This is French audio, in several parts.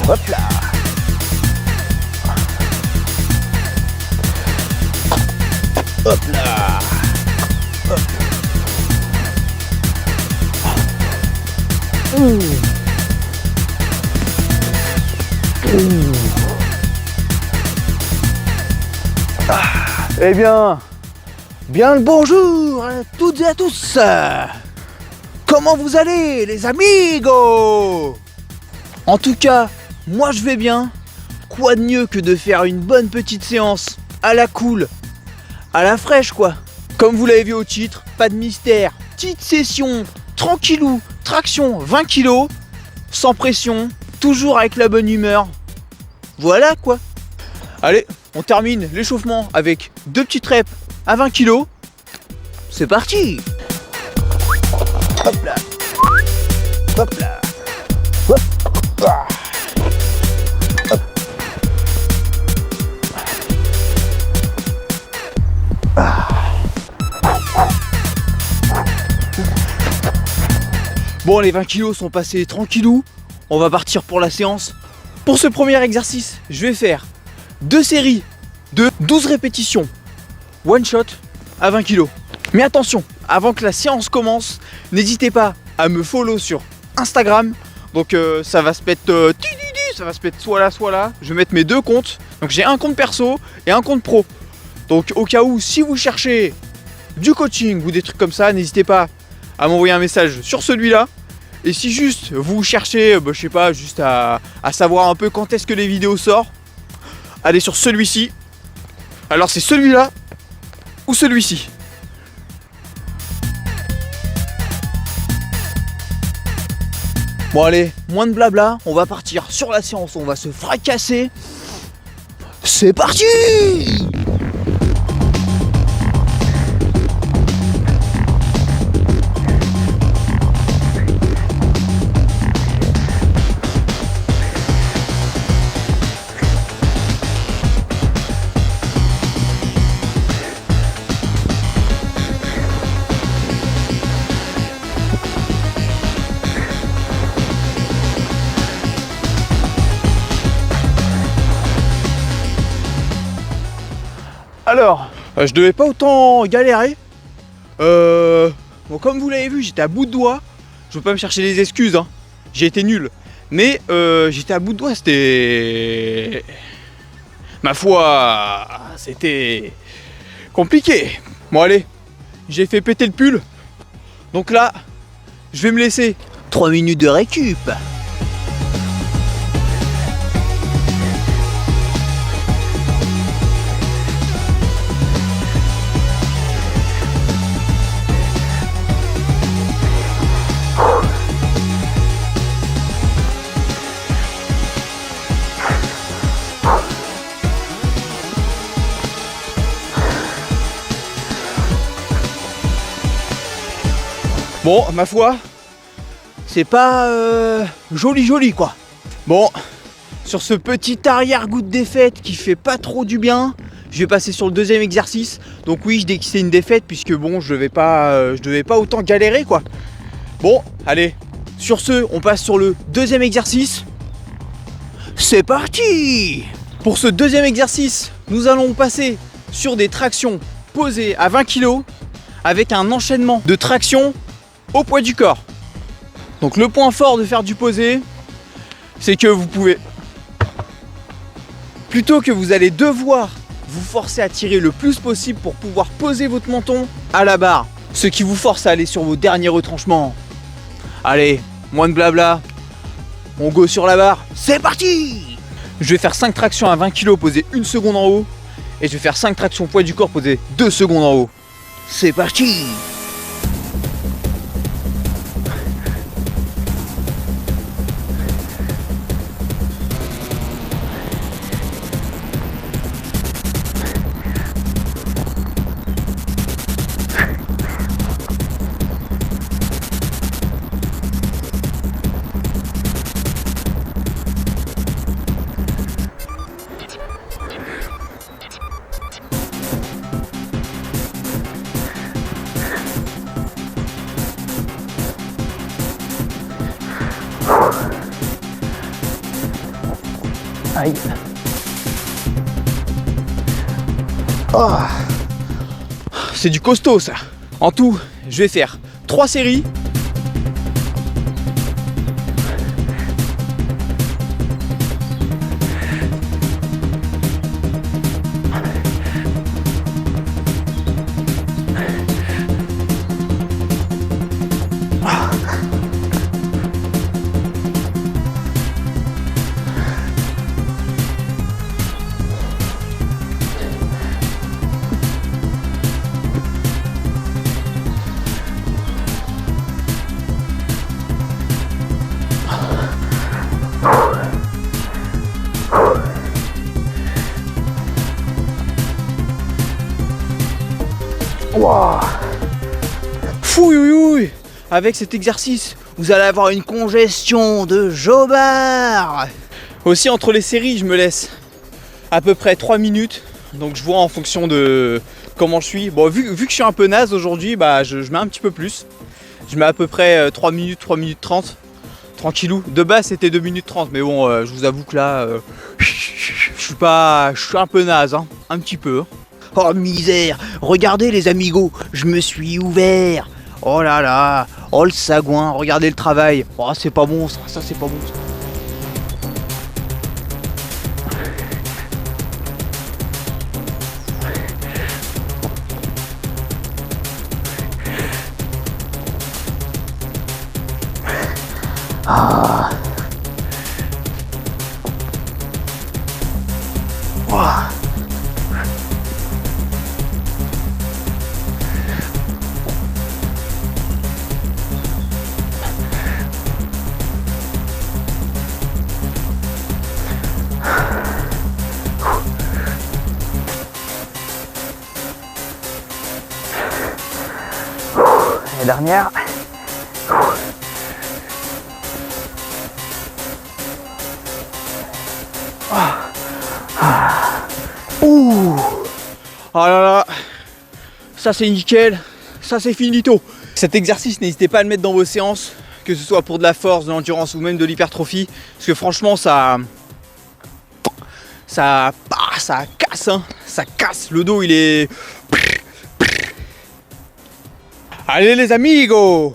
Hop là. Hop là. Hop. Eh bien le bonjour à toutes et à tous. Comment vous allez les amigos? En tout cas, moi je vais bien. Quoi de mieux que de faire une bonne petite séance à la cool, à la fraîche quoi. Comme vous l'avez vu au titre, pas de mystère, petite session, tranquillou, traction 20 kg, sans pression, toujours avec la bonne humeur. Voilà quoi. Allez, on termine l'échauffement avec 2 petites reps à 20 kg. C'est parti. Hop là. Hop là. Hop. Ah. Hop. Ah. Bon, les 20 kilos sont passés tranquillou. On va partir pour la séance. Pour ce premier exercice, je vais faire 2 séries de 12 répétitions. One shot à 20 kg. Mais attention, avant que la séance commence, n'hésitez pas à me follow sur Instagram. Donc ça va se mettre soit là, soit là. Je vais mettre mes 2 comptes. Donc j'ai un compte perso et un compte pro. Donc au cas où, si vous cherchez du coaching ou des trucs comme ça, n'hésitez pas à m'envoyer un message sur celui-là. Et si juste vous cherchez, je sais pas, juste à savoir un peu quand est-ce que les vidéos sortent, allez sur celui-ci. Alors c'est celui-là ou celui-ci. Bon allez, moins de blabla, on va partir sur la séance, on va se fracasser. C'est parti! Alors, je devais pas autant galérer. Bon, comme vous l'avez vu, j'étais à bout de doigts. Je veux pas me chercher des excuses, hein. J'ai été nul. Mais j'étais à bout de doigts, c'était... Ma foi, c'était compliqué. Bon allez, j'ai fait péter le pull. Donc là, je vais me laisser 3 minutes de récup. Bon, ma foi, c'est pas joli quoi. Bon, sur ce petit arrière-goût de défaite qui fait pas trop du bien, je vais passer sur le deuxième exercice. Donc oui, je dis que c'est une défaite puisque bon, je devais pas autant galérer quoi. Bon, allez, sur ce, on passe sur le deuxième exercice. C'est parti! Pour ce deuxième exercice, nous allons passer sur des tractions posées à 20 kg avec un enchaînement de tractions au poids du corps. Donc le point fort de faire du posé, c'est que vous pouvez, plutôt que vous allez devoir vous forcer à tirer le plus possible pour pouvoir poser votre menton à la barre, ce qui vous force à aller sur vos derniers retranchements. Allez, moins de blabla, on go sur la barre, c'est parti! Je vais faire 5 tractions à 20 kg posées 1 seconde en haut, et je vais faire 5 tractions poids du corps posées 2 secondes en haut. C'est parti! Aïe. Oh. C'est du costaud ça. En tout, je vais faire 3 séries. Wow. Fouille. Avec cet exercice, vous allez avoir une congestion de jobard. Aussi, entre les séries, je me laisse à peu près 3 minutes. Donc je vois en fonction de comment je suis. Bon, vu que je suis un peu naze aujourd'hui, bah, je mets un petit peu plus. Je mets à peu près 3 minutes 30. Tranquillou. De base, c'était 2 minutes 30. Mais bon, je vous avoue que là, je suis un peu naze, hein, un petit peu. Oh misère, regardez les amigos, je me suis ouvert. Oh là là, oh le sagouin, regardez le travail. Oh c'est pas bon ça c'est pas bon ça. Ah. Wow. La dernière. Ouh. Oh là là. Ça c'est nickel. Ça c'est finito. Cet exercice, n'hésitez pas à le mettre dans vos séances, que ce soit pour de la force, de l'endurance ou même de l'hypertrophie. Parce que franchement ça casse, hein. Ça casse. Le dos il est... Allez les amigos.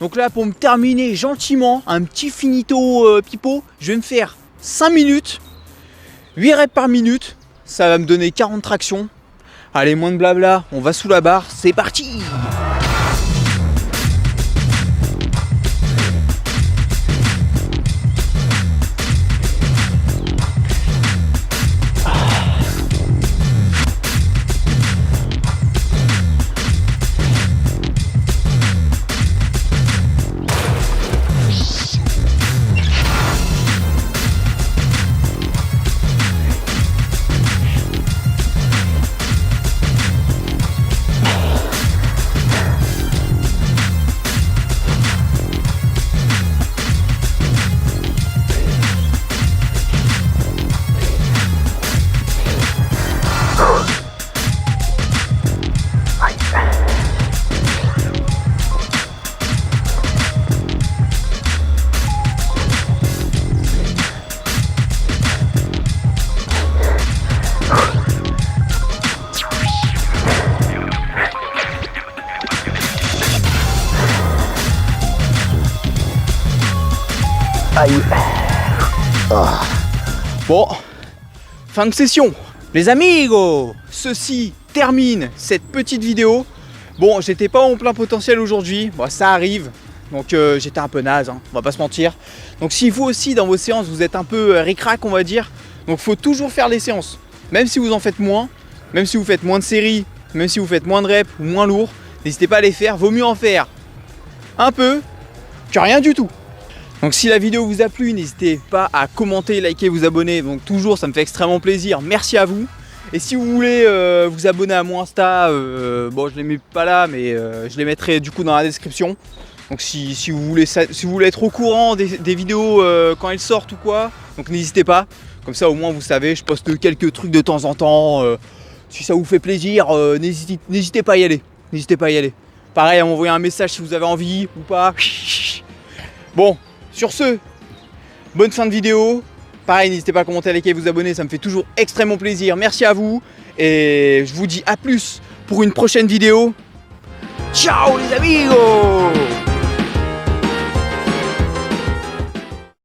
Donc là pour me terminer gentiment, un petit finito pipo, je vais me faire 5 minutes, 8 reps par minute, ça va me donner 40 tractions. Allez, moins de blabla, on va sous la barre, c'est parti. Aïe. Oh. Bon, fin de session. Les amigos, ceci termine cette petite vidéo. Bon, j'étais pas en plein potentiel aujourd'hui, bon, ça arrive. Donc j'étais un peu naze, hein, on va pas se mentir. Donc si vous aussi dans vos séances vous êtes un peu ric-rac on va dire, donc faut toujours faire les séances. Même si vous en faites moins, même si vous faites moins de séries, même si vous faites moins de reps ou moins lourd, n'hésitez pas à les faire, vaut mieux en faire un peu que rien du tout. Donc si la vidéo vous a plu, n'hésitez pas à commenter, liker, vous abonner. Donc toujours, ça me fait extrêmement plaisir. Merci à vous. Et si vous voulez vous abonner à mon Insta, bon je les mets pas là, mais je les mettrai du coup dans la description. Donc si vous voulez être au courant des vidéos quand elles sortent ou quoi, donc n'hésitez pas. Comme ça au moins vous savez, je poste quelques trucs de temps en temps. Si ça vous fait plaisir, n'hésitez pas à y aller. N'hésitez pas à y aller. Pareil à m'envoyer un message si vous avez envie ou pas. Bon. Sur ce, bonne fin de vidéo, Pareil, n'hésitez pas à commenter, à liker et vous abonner, ça me fait toujours extrêmement plaisir. Merci à vous et je vous dis à plus pour une prochaine vidéo. Ciao les amigos!